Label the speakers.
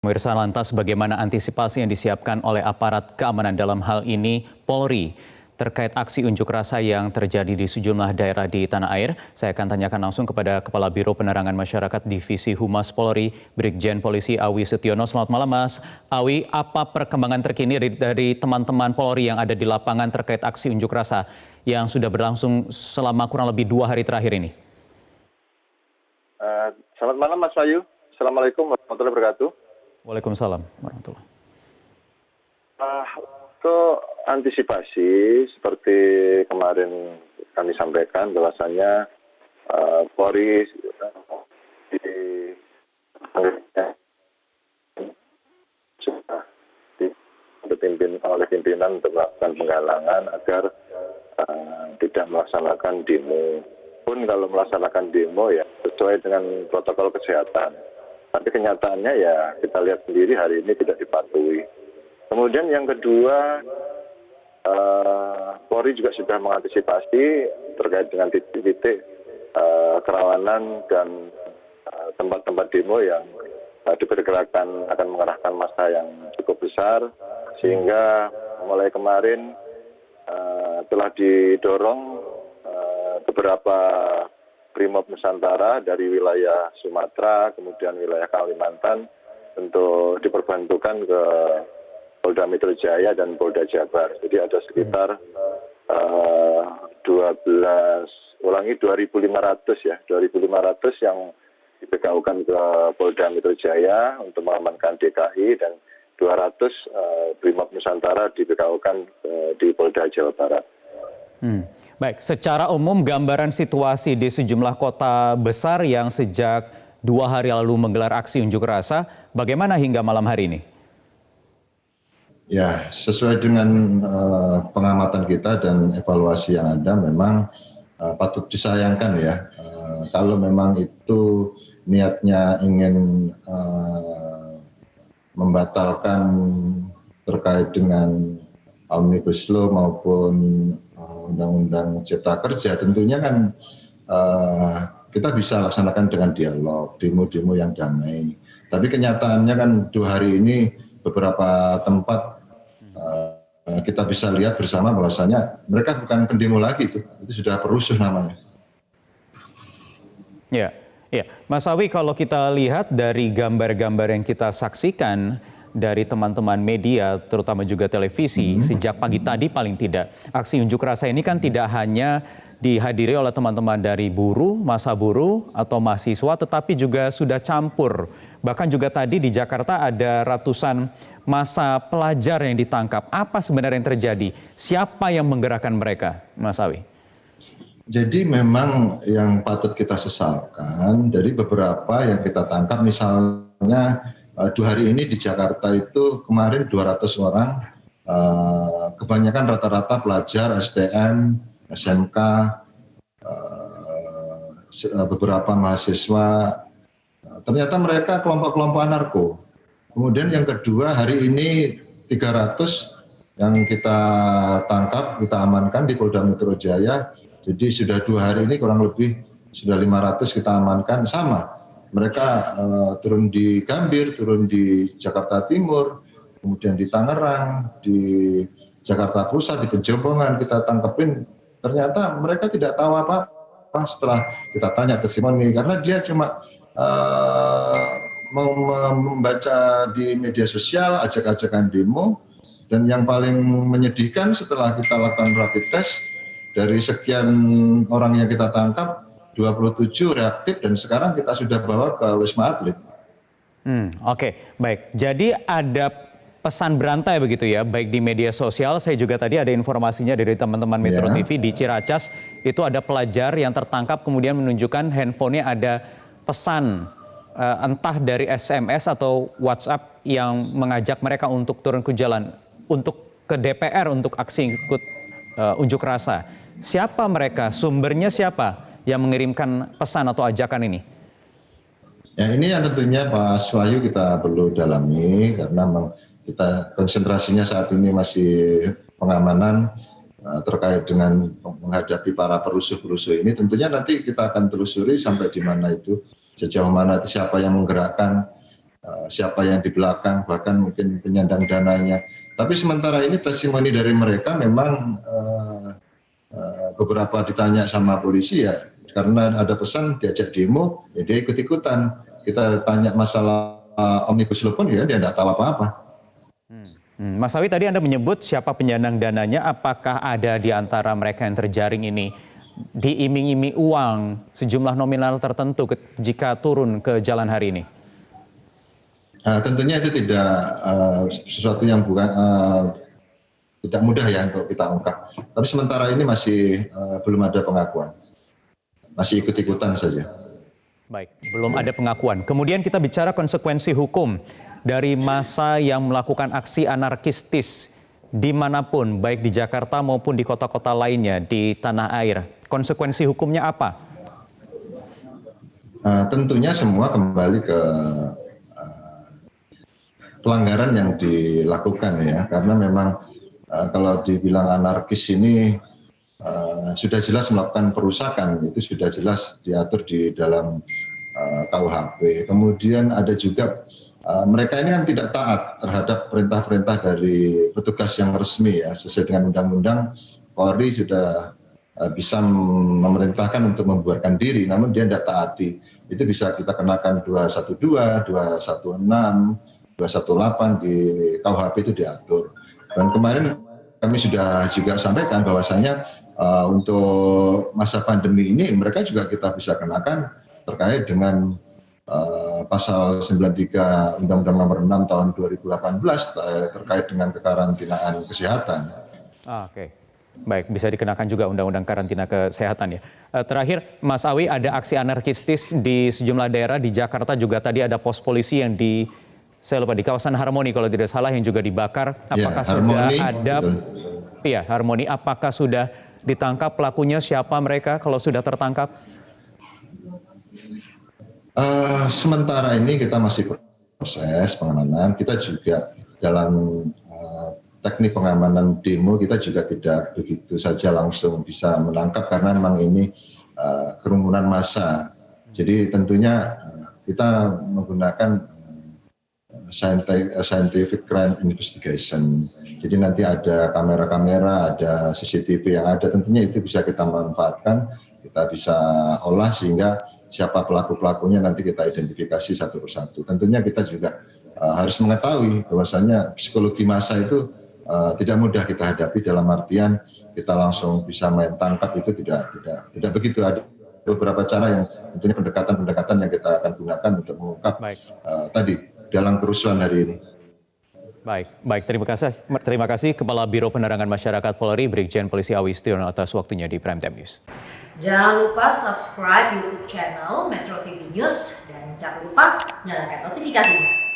Speaker 1: Pemirsa, lantas bagaimana antisipasi yang disiapkan oleh aparat keamanan dalam hal ini Polri terkait aksi unjuk rasa yang terjadi di sejumlah daerah di tanah air? Saya akan tanyakan langsung kepada Kepala Biro Penerangan Masyarakat Divisi Humas Polri, Brigjen Polisi Awi Setiono. Selamat malam, Mas Awi. Apa perkembangan terkini dari teman-teman Polri yang ada di lapangan terkait aksi unjuk rasa yang sudah berlangsung selama kurang lebih 2 hari terakhir ini?
Speaker 2: Selamat malam, Mas Wahyu. Assalamualaikum warahmatullahi wabarakatuh.
Speaker 1: Waalaikumsalam warahmatullahi.
Speaker 2: Untuk antisipasi seperti kemarin kami sampaikan bahwasanya Polri sudah dipimpin oleh pimpinan untuk melakukan penggalangan agar tidak melaksanakan demo. Pun kalau melaksanakan demo ya sesuai dengan protokol kesehatan. Tapi kenyataannya ya kita lihat sendiri hari ini tidak dipatuhi. Kemudian yang kedua, Polri juga sudah mengantisipasi terkait dengan titik-titik kerawanan dan tempat-tempat demo yang diperkirakan akan mengerahkan massa yang cukup besar. Sehingga mulai kemarin telah didorong beberapa Brimob Nusantara dari wilayah Sumatera, kemudian wilayah Kalimantan untuk diperbantukan ke Polda Metro Jaya dan Polda Jabar. Jadi ada sekitar 2.500 ya, 2.500 yang dibekaukan ke Polda Metro Jaya untuk mengamankan DKI dan 200 Brimob Nusantara dibekaukan di Polda Jawa Barat.
Speaker 1: Baik, secara umum gambaran situasi di sejumlah kota besar yang sejak 2 hari lalu menggelar aksi unjuk rasa, bagaimana hingga malam hari ini?
Speaker 3: Ya, sesuai dengan pengamatan kita dan evaluasi yang ada, memang patut disayangkan ya. Kalau memang itu niatnya ingin membatalkan terkait dengan Omnibus Law maupun Undang-Undang Cipta Kerja, tentunya kan kita bisa laksanakan dengan dialog, demo-demo yang damai. Tapi kenyataannya kan 2 hari ini beberapa tempat kita bisa lihat bersama bahwasanya mereka bukan pendemo lagi, itu sudah perusuh namanya.
Speaker 1: Ya, Mas Awi, kalau kita lihat dari gambar-gambar yang kita saksikan dari teman-teman media, terutama juga televisi, sejak pagi tadi paling tidak. Aksi unjuk rasa ini kan tidak hanya dihadiri oleh teman-teman dari buruh, massa buruh, atau mahasiswa, tetapi juga sudah campur. Bahkan juga tadi di Jakarta ada ratusan massa pelajar yang ditangkap. Apa sebenarnya yang terjadi? Siapa yang menggerakkan mereka, Mas Awi?
Speaker 3: Jadi memang yang patut kita sesalkan dari beberapa yang kita tangkap, misalnya 2 hari ini di Jakarta itu kemarin 200 orang, kebanyakan rata-rata pelajar STM, SMK, beberapa mahasiswa, ternyata mereka kelompok-kelompok anarko. Kemudian yang kedua hari ini 300 yang kita tangkap, kita amankan di Polda Metro Jaya, jadi sudah 2 hari ini kurang lebih sudah 500 kita amankan sama. Mereka turun di Gambir, turun di Jakarta Timur, kemudian di Tangerang, di Jakarta Pusat, di Pejombongan kita tangkepin. Ternyata mereka tidak tahu apa-apa setelah kita tanya testimoni, karena dia cuma mau membaca di media sosial, ajak-ajakan demo. Dan yang paling menyedihkan setelah kita lakukan rapid test, dari sekian orang yang kita tangkap, 27 reaktif dan sekarang kita sudah bawa ke Wisma Atlet.
Speaker 1: Oke, baik. Jadi ada pesan berantai begitu ya, baik di media sosial. Saya juga tadi ada informasinya dari teman-teman Metro TV di Ciracas. Itu ada pelajar yang tertangkap kemudian menunjukkan handphonenya ada pesan entah dari SMS atau WhatsApp yang mengajak mereka untuk turun ke jalan, untuk ke DPR untuk aksi ikut unjuk rasa. Siapa mereka? Sumbernya siapa yang mengirimkan pesan atau ajakan ini?
Speaker 3: Ya, ini yang tentunya Pak Wahyu kita perlu dalami, karena kita konsentrasinya saat ini masih pengamanan terkait dengan menghadapi para perusuh-perusuh ini. Tentunya nanti kita akan telusuri sampai di mana itu, sejauh mana itu, siapa yang menggerakkan siapa yang di belakang, bahkan mungkin penyandang dananya. Tapi sementara ini testimoni dari mereka memang beberapa ditanya sama polisi ya, karena ada pesan diajak demo, ya dia ikut-ikutan. Kita tanya masalah Omnibus Law pun ya dia tidak tahu apa-apa.
Speaker 1: Mas Awi, tadi Anda menyebut siapa penyandang dananya, apakah ada di antara mereka yang terjaring ini diiming-iming uang sejumlah nominal tertentu jika turun ke jalan hari ini?
Speaker 3: Tentunya itu tidak sesuatu yang bukan tidak mudah ya untuk kita ungkap. Tapi sementara ini masih belum ada pengakuan, masih ikut-ikutan saja.
Speaker 1: Baik, belum ada pengakuan. Kemudian kita bicara konsekuensi hukum dari massa yang melakukan aksi anarkistis dimanapun, baik di Jakarta maupun di kota-kota lainnya di tanah air. Konsekuensi hukumnya apa?
Speaker 3: Tentunya semua kembali ke pelanggaran yang dilakukan ya, karena memang kalau dibilang anarkis ini sudah jelas melakukan perusakan, itu sudah jelas diatur di dalam KUHP. Kemudian ada juga mereka ini kan tidak taat terhadap perintah-perintah dari petugas yang resmi ya, sesuai dengan undang-undang. Polri sudah bisa memerintahkan untuk membubarkan diri, namun dia tidak taati. Itu bisa kita kenakan 212, 216, 218 di KUHP itu diatur. Dan kemarin kami sudah juga sampaikan bahwasanya untuk masa pandemi ini mereka juga kita bisa kenakan terkait dengan pasal 93 Undang-Undang Nomor 6 Tahun 2018 terkait dengan kekarantinaan kesehatan.
Speaker 1: Oke. Baik, bisa dikenakan juga Undang-Undang Karantina Kesehatan ya. Terakhir, Mas Awi, ada aksi anarkistis di sejumlah daerah di Jakarta, juga tadi ada pos polisi yang saya lupa di kawasan Harmoni kalau tidak salah yang juga dibakar. Apakah
Speaker 3: ya, Harmoni,
Speaker 1: sudah ada? Iya, Harmoni. Apakah sudah ditangkap pelakunya? Siapa mereka kalau sudah tertangkap?
Speaker 3: Sementara ini kita masih proses pengamanan. Kita juga dalam teknik pengamanan demo kita juga tidak begitu saja langsung bisa menangkap karena memang ini kerumunan massa. Jadi tentunya kita menggunakan scientific crime investigation. Jadi nanti ada kamera-kamera, ada CCTV yang ada, tentunya itu bisa kita manfaatkan, kita bisa olah sehingga siapa pelaku-pelakunya nanti kita identifikasi satu persatu. Tentunya kita juga harus mengetahui bahwasanya psikologi massa itu tidak mudah kita hadapi, dalam artian kita langsung bisa main tangkap itu tidak begitu. Ada beberapa cara yang tentunya pendekatan yang kita akan gunakan untuk mengungkap tadi dalam kerusuhan hari ini.
Speaker 1: Baik, terima kasih Kepala Biro Penerangan Masyarakat Polri Brigjen Polisi Awi Setiono atas waktunya di Prime Time News.
Speaker 4: Jangan lupa subscribe YouTube channel Metro TV News dan jangan lupa nyalakan notifikasinya.